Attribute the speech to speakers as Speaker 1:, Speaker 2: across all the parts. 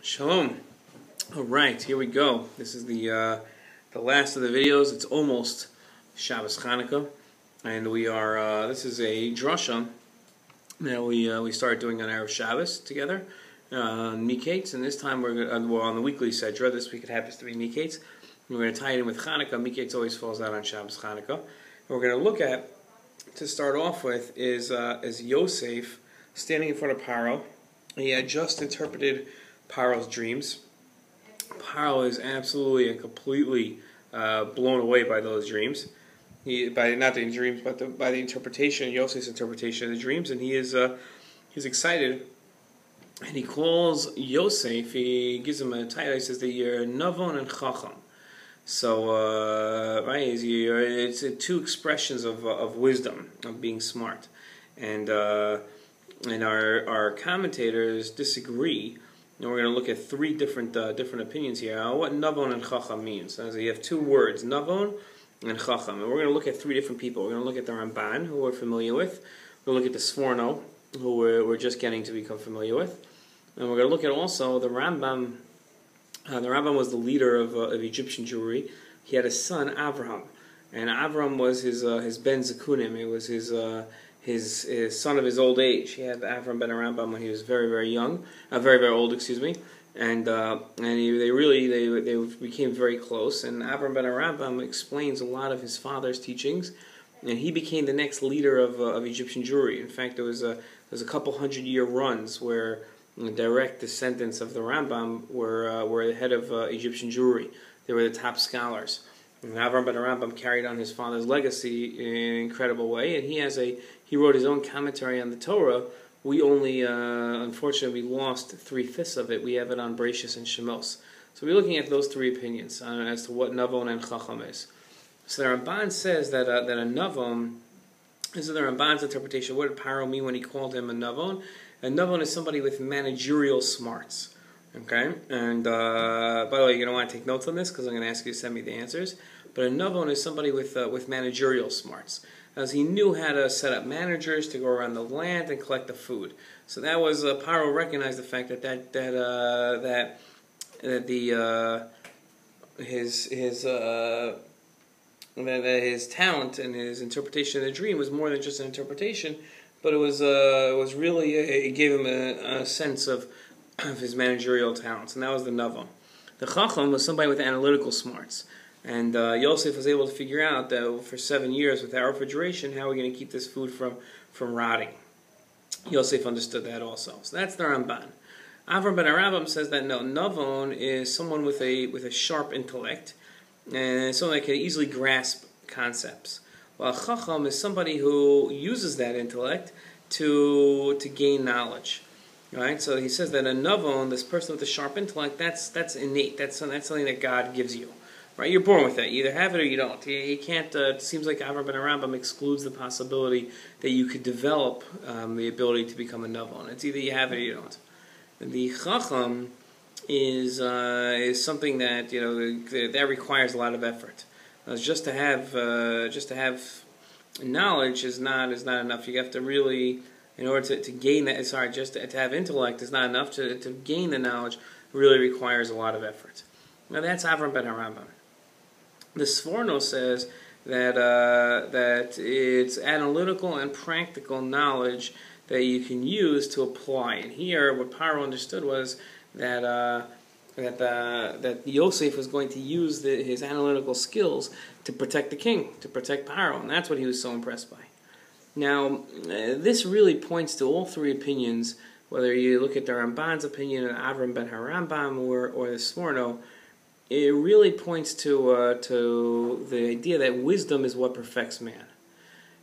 Speaker 1: Shalom. All right, here we go. This is the last of the videos. It's almost Shabbat Chanukah, and we are. This is a drasha that we started doing on Erev Shabbos together on Miketz, and this time we're on the weekly sedra. This week it happens to be Miketz. We're going to tie it in with Chanukah. Miketz always falls out on Shabbat Chanukah. And we're going to look at, to start off with, is Yosef standing in front of Paro. He had just interpreted Paro's dreams. Paro is absolutely and completely blown away by those dreams. Not the dreams, but by the interpretation, Yosef's interpretation of the dreams, and he's excited. And he calls Yosef. He gives him a title. He says that you're Navon and Chacham. So right, it's two expressions of wisdom, of being smart, and our commentators disagree. And we're going to look at three different opinions here. What Navon and Chacham means. So you have two words, Navon and Chacham. And we're going to look at three different people. We're going to look at the Ramban, who we're familiar with. We're going to look at the Sforno, who we're just getting to become familiar with. And we're going to look at also the Rambam. The Rambam was the leader of Egyptian Jewry. He had a son, Avraham. And Avraham was his Ben Zekunim. It was his son of his old age. He had Avram ben Rambam when he was very, very young, very, very old, excuse me, and they became very close. And Avram ben Rambam explains a lot of his father's teachings, and he became the next leader of Egyptian Jewry. In fact, there was a couple 100-year runs where direct descendants of the Rambam were the head of Egyptian Jewry. They were the top scholars. And Avram ben Rambam carried on his father's legacy in an incredible way, and he wrote his own commentary on the Torah. We only, unfortunately, lost 3/5 of it. We have it on Bereshis and Shemos. So we're looking at those three opinions as to what Navon and Chacham is. So the Ramban says that a Navon, this is the Ramban's interpretation. What did Paro mean when he called him a Navon? A Navon is somebody with managerial smarts. Okay, and by the way, you're going to want to take notes on this because I'm going to ask you to send me the answers. But a Navon is somebody with managerial smarts, as he knew how to set up managers to go around the land and collect the food. So that was Paro recognized the fact that his talent and his interpretation of the dream was more than just an interpretation, but it was really it gave him a sense of his managerial talents, and that was the Navon. The Chacham was somebody with analytical smarts, and Yosef was able to figure out that for 7 years with our refrigeration, how are we going to keep this food from rotting? Yosef understood that also. So that's the Ramban. Avram ben Rambam says that no, Navon is someone with a sharp intellect, and someone that can easily grasp concepts, while Chacham is somebody who uses that intellect to gain knowledge. Right, so he says that a Navon, this person with a sharp intellect, that's innate. That's something that God gives you. Right, you're born with that. You either have it or you don't. You can't. It seems like Avram ben Rambam excludes the possibility that you could develop the ability to become a Navon. It's either you have it or you don't. The Chacham is something that that requires a lot of effort. Just to have knowledge is not enough. You have to really, in order to gain that, just to have intellect is not enough. To gain the knowledge really requires a lot of effort. Now that's Avram ben Rambam. The Sforno says that it's analytical and practical knowledge that you can use to apply. And here, what Paro understood was that Yosef was going to use his analytical skills to protect the king, to protect Paro, and that's what he was so impressed by. Now, this really points to all three opinions, whether you look at the Ramban's opinion, Avram ben Rambam, or the Sforno. It really points to the idea that wisdom is what perfects man,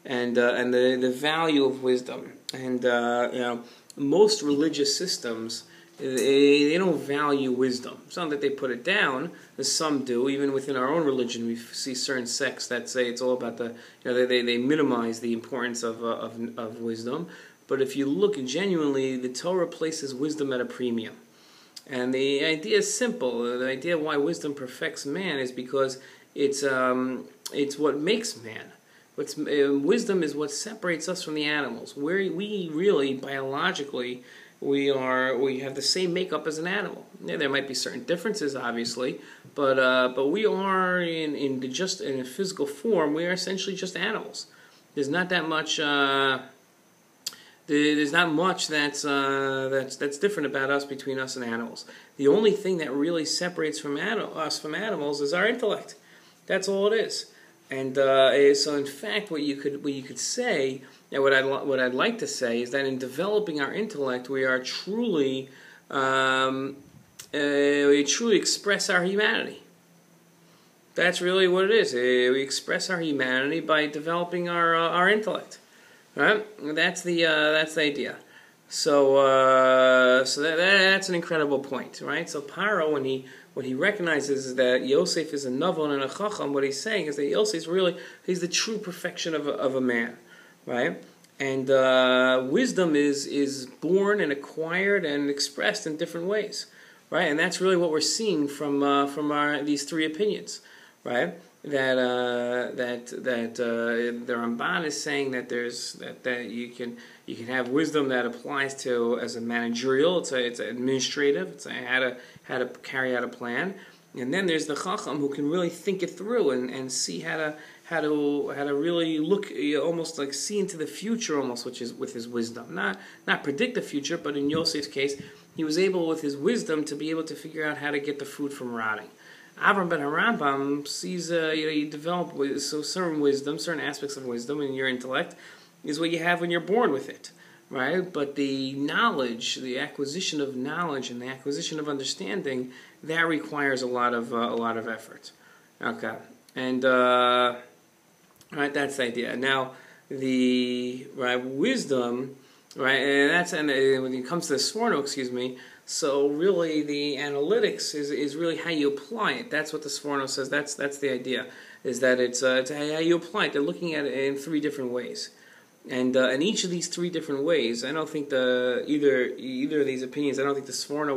Speaker 1: and the value of wisdom. And most religious systems, they don't value wisdom. It's not that they put it down, as some do. Even within our own religion, we see certain sects that say it's all about they minimize the importance of wisdom. But if you look genuinely, the Torah places wisdom at a premium. And the idea is simple. The idea why wisdom perfects man is because it's what makes man. Wisdom is what separates us from the animals. We really, biologically, we have the same makeup as an animal. Yeah, there might be certain differences, obviously, but we are in a physical form. We are essentially just animals. There's not that much. There's not much that's different about us between us and animals. The only thing that really separates us from animals is our intellect. That's all it is. And so, in fact, what you could say, and what I'd like to say, is that in developing our intellect, we truly express our humanity. That's really what it is. We express our humanity by developing our intellect. Right? That's the idea. So that's an incredible point, right? So Paro, when he recognizes that Yosef is a Navon and a Chacham, what he's saying is that Yosef he's the true perfection of a man, right? And wisdom is born and acquired and expressed in different ways, right? And that's really what we're seeing from these three opinions, right? That the Ramban is saying that that you can have wisdom that applies to as a managerial, it's administrative, it's how to carry out a plan, and then there's the Chacham who can really think it through and see how to really look, almost like see into the future, almost, which is with his wisdom, not predict the future, but in Yosef's case, he was able with his wisdom to be able to figure out how to get the food from rotting. Avram ben Harambam sees, you develop certain wisdom, certain aspects of wisdom in your intellect is what you have when you're born with it, right? But the knowledge, the acquisition of knowledge and the acquisition of understanding, that requires a lot of effort. Okay, and right, that's the idea. Now, the wisdom, right, and when it comes to the Sforno, so really the analytics is really how you apply it. That's what the Sforno says. That's the idea, is that it's how you apply it. They're looking at it in three different ways. And each of these three different ways, I don't think either of these opinions, I don't think the Sforno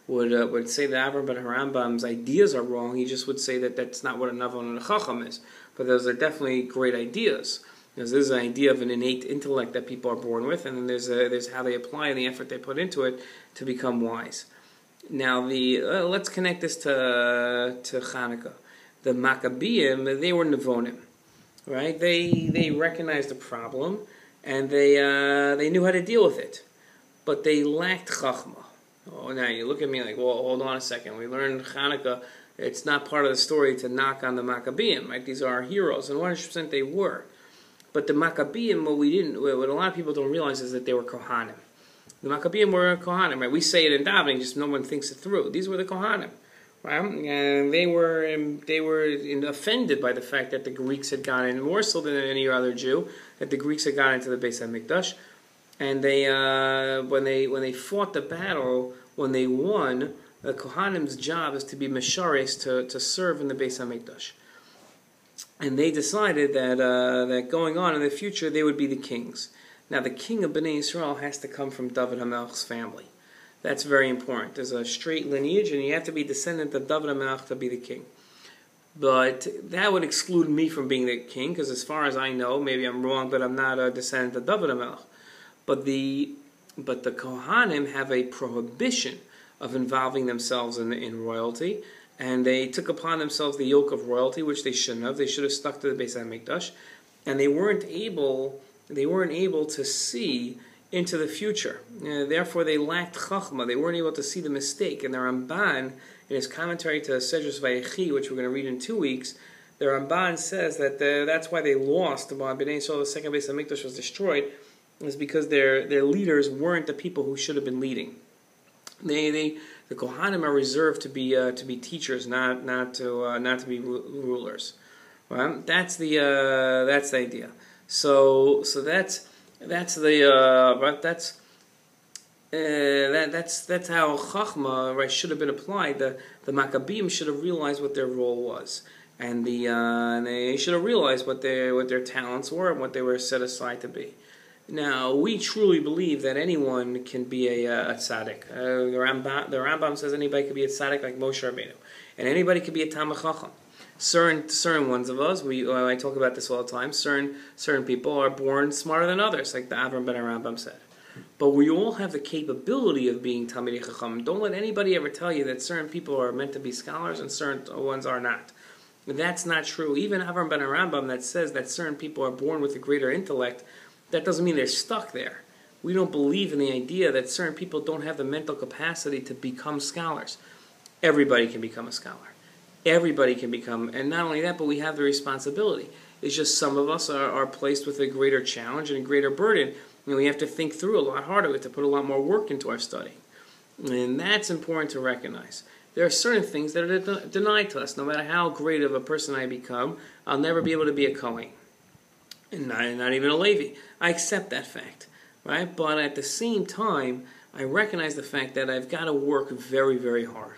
Speaker 1: would say that Avram ben Harambam's ideas are wrong. He just would say that that's not what a Navon and a Chacham is. But those are definitely great ideas. Because there's an idea of an innate intellect that people are born with, and then there's how they apply and the effort they put into it to become wise. Now, let's connect this to Chanukah. The Maccabeim, they were Nevonim, right? They recognized the problem, and they knew how to deal with it, but they lacked Chachma. Oh, now you look at me like, well, hold on a second. We learned Chanukah. It's not part of the story to knock on the Maccabeim, right? These are our heroes, and 100% they were. But the Maccabeim, what a lot of people don't realize is that they were Kohanim. The Maccabeim were Kohanim, right? We say it in davening, just no one thinks it through. These were the Kohanim, right? And they were offended by the fact that the Greeks had gone in, more so than any other Jew, that the Greeks had gone into the Beis HaMikdash. And when they fought the battle, when they won, the Kohanim's job is to be Meshares, to serve in the Beis HaMikdash. And they decided that going on in the future, they would be the kings. Now, the king of Bnei Yisrael has to come from David HaMelech's family. That's very important. There's a straight lineage, and you have to be descendant of David HaMelech to be the king. But that would exclude me from being the king, because as far as I know, maybe I'm wrong, but I'm not a descendant of David HaMelech. But the Kohanim have a prohibition of involving themselves in royalty. And they took upon themselves the yoke of royalty, which they shouldn't have. They should have stuck to the Beis HaMikdash, and they weren't able to see into the future. Therefore, they lacked chachma. They weren't able to see the mistake. And the Ramban, in his commentary to Sedrus Vayechi, which we're going to read in 2 weeks, the Ramban says that that's why they lost. When Bnei Yisrael, the second Beis HaMikdash, was destroyed, is because their leaders weren't the people who should have been leading. The Kohanim are reserved to be teachers, not to be rulers. Right? That's the idea. So that's how Chachma, right, should have been applied. The Maccabeim should have realized what their role was, and they should have realized what their talents were and what they were set aside to be. Now, we truly believe that anyone can be a tzaddik. The Rambam says anybody can be a tzaddik like Moshe Rabbeinu. And anybody can be a Talmid Chacham. Certain ones of us, I talk about this all the time, certain people are born smarter than others, like the Avram ben Rambam said. But we all have the capability of being Talmidei Chacham. Don't let anybody ever tell you that certain people are meant to be scholars and certain ones are not. That's not true. Even Avram ben Arambam that says that certain people are born with a greater intellect, that doesn't mean they're stuck there. We don't believe in the idea that certain people don't have the mental capacity to become scholars. Everybody can become a scholar. Everybody can become, and not only that, but we have the responsibility. It's just some of us are placed with a greater challenge and a greater burden, and we have to think through a lot harder. We have to put a lot more work into our study. And that's important to recognize. There are certain things that are denied to us. No matter how great of a person I become, I'll never be able to be a Kohen. And not even a Levi. I accept that fact. Right? But at the same time, I recognize the fact that I've got to work very, very hard.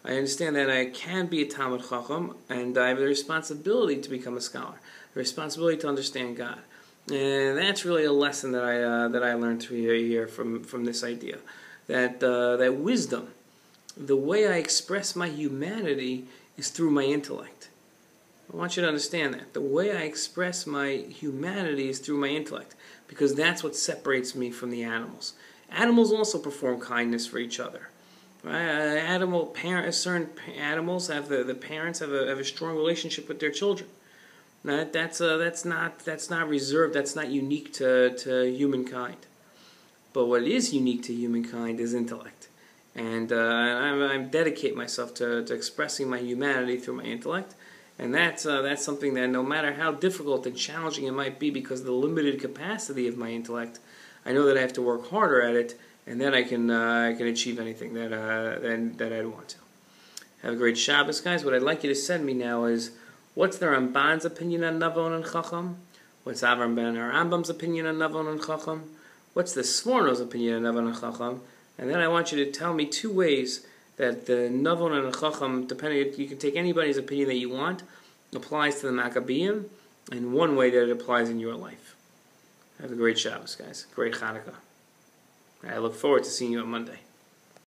Speaker 1: I understand that I can be a Talmid Chacham, and I have the responsibility to become a scholar, the responsibility to understand God. And that's really a lesson that I learned here from this idea. That wisdom, the way I express my humanity is through my intellect. I want you to understand that. The way I express my humanity is through my intellect, because that's what separates me from the animals. Animals also perform kindness for each other. Right? Certain animals have the parents have a strong relationship with their children. Now, that's not reserved. That's not unique to humankind. But what is unique to humankind is intellect, and I dedicate myself to expressing my humanity through my intellect, and that's something that no matter how difficult and challenging it might be, because of the limited capacity of my intellect, I know that I have to work harder at it. And then I can achieve anything that I'd want to. Have a great Shabbos, guys. What I'd like you to send me now is, what's the Ramban's opinion on Navon and Chacham? What's Avram ben Arambam's opinion on Navon and Chacham? What's the Sforno's opinion on Navon and Chacham? And then I want you to tell me 2 ways that the Navon and Chacham, depending, you can take anybody's opinion that you want, applies to the Maccabeim, and 1 way that it applies in your life. Have a great Shabbos, guys. Great Chanukah. I look forward to seeing you on Monday.